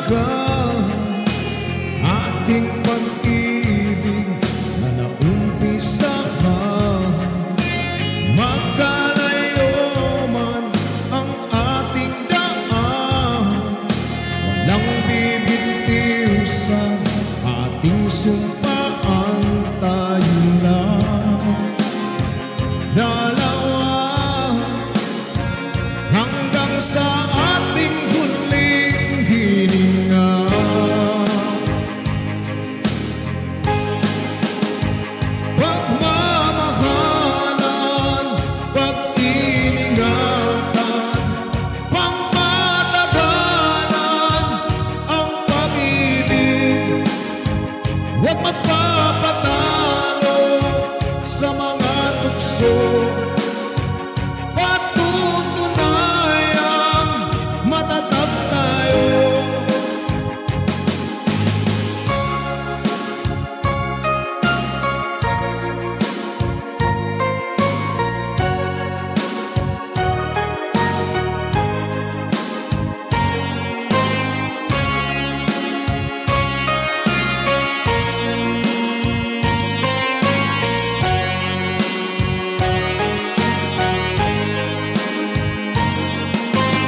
talaga ating pag-ibig na naumpisahan. Magkalayo man ang ating daan, walang bibitiw sa ating sumpaan. Tayo lang dalawa hanggang sa ating huling hininga. Pagmamahalan, pag-iningatan, pangmatagalan ang pag-ibig. Huwag magpapatalo sa mga tukso, patutunayang matatag tayo.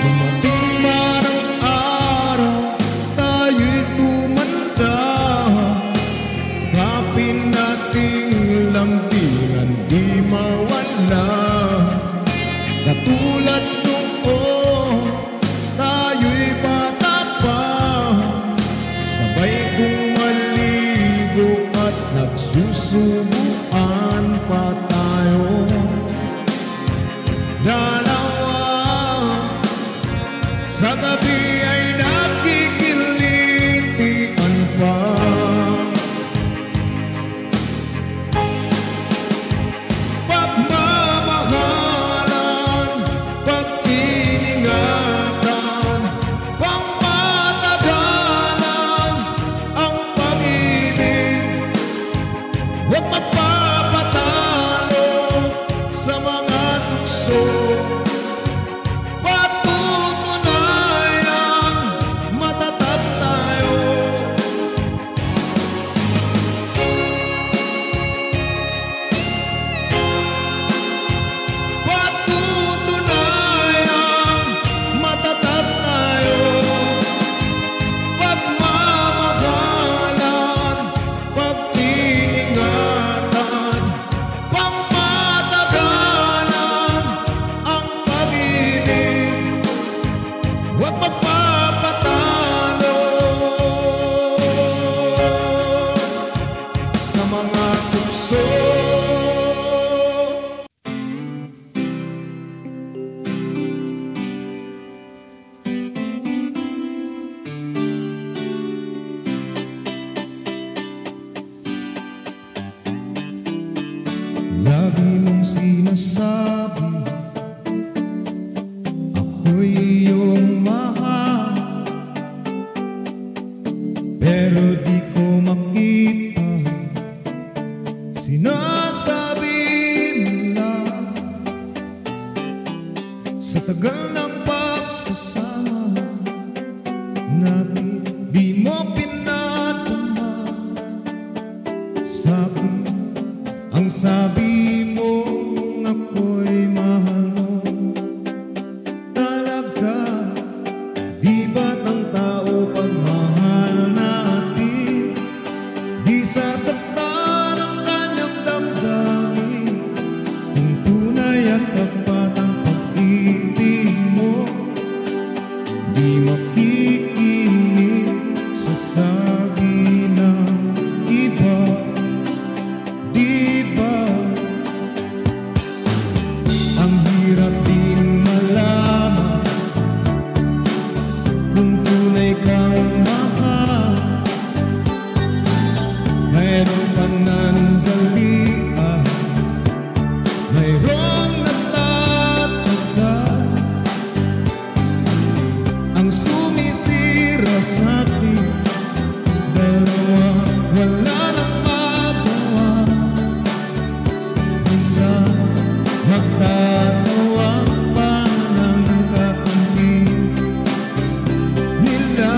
Dumating man ang araw, tayo'y tumanda. Sikapin nating lambingan, di mawala. Katulad noon, tayo'y bata pa, sabay kong maligo at nagsusubuan pa tayo. Dalawa sa gabi ay nakikilitian pa. Pagmamahalan, pag-iningatan, pangmatagalan ang pag-ibig. Huwag magpapatalo sa mga tukso, patutunayang matatag tayo. Patutunayang matatag tayo. Pagmamahalan, pag-iingatan, pangmatagalan ang pag-ibig. Huwag magpapatalo sa mga tukso. Lagi mong sinasabi ako'y iyong mahal, pero di ko makita. Sinasabi mo lang sa tagal ng pagsasama natin, di mo pinatama sa'kin ang sabi mo. Ako'y mahal mo talaga. Di ba't ang tao pagmahal natin, di sasaktan ang kanyang damdamin? Kung tunay at tapat ang pag-ibig mo, di makikinig sa sabi ng iba. Di ba ang hirap din malaman kung tunay kang mahal? Mayroong panandalian, mayroong natatagal, ang sumisira sa'tin. Dalawa, wala nang magawa. Minsan magtatawa pa ng kakampi nila.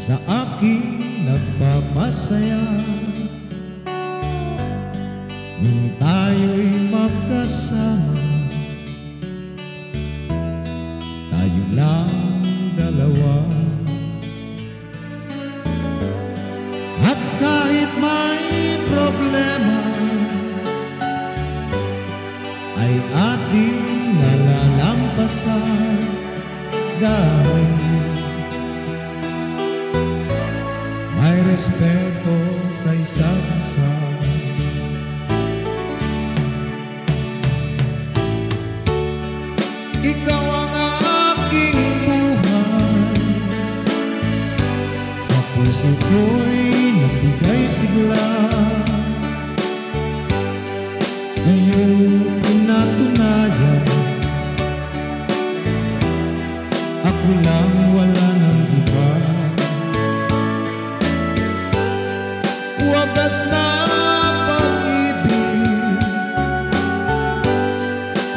sa akin nagpapasaya nung tayo'y magkasama. Tayo lang dalawa, at kahit may problema ay ating nalalampasan dahil may respeto sa isa't isa. Ikaw ang aking buhay, sa puso ko'y nagbigay sigla. Iyong pinatunayan, ako lang wala ng iba. Wagas na pag-ibig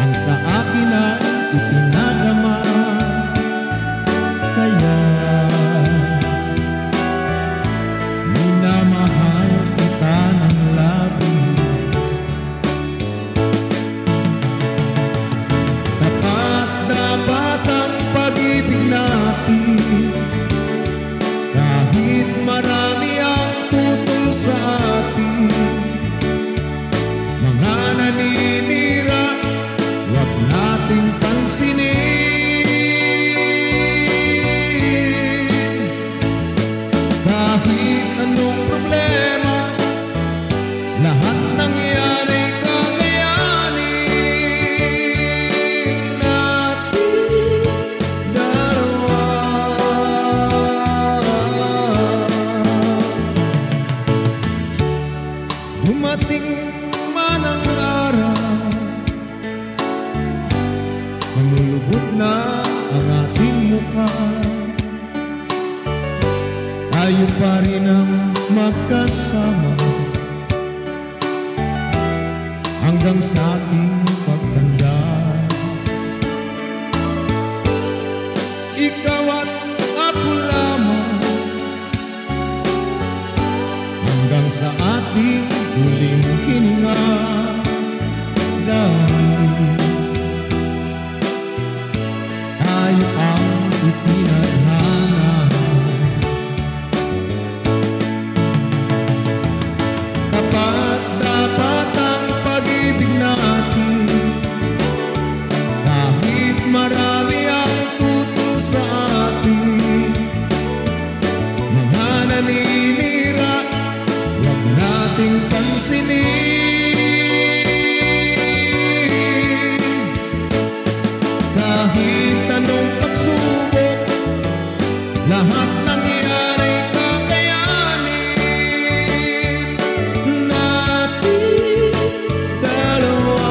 ang sa akin ay ipinadama, kaya minamahal kita ng labis. Dapat ang pag-ibig natin, kahit marami ang tutol sa atin. Mga naninira, huwag nating pansinin. Kahit anong problema, lahat nangyari kakayanin natin dalawa. Dumating man ang araw, malulubot na ang ating mukha, tayo pa rin ang magkasama hanggang sa ating pagtanda. Ikaw at ako lamang hanggang sa ating huling hininga, dahil tayo ang itinadhana. Dapat ang pag-ibig natin, kahit marami ang tutol sa atin. Mga naninira, huwag nating pansinin. Kahit anong pagsubok, lahat nangyari kakayanin natin dalawa.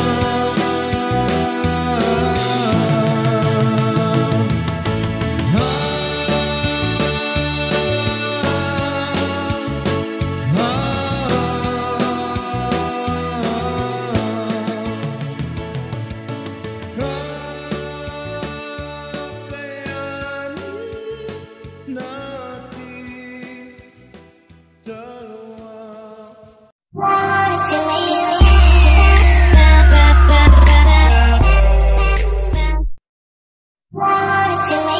Wanna do it.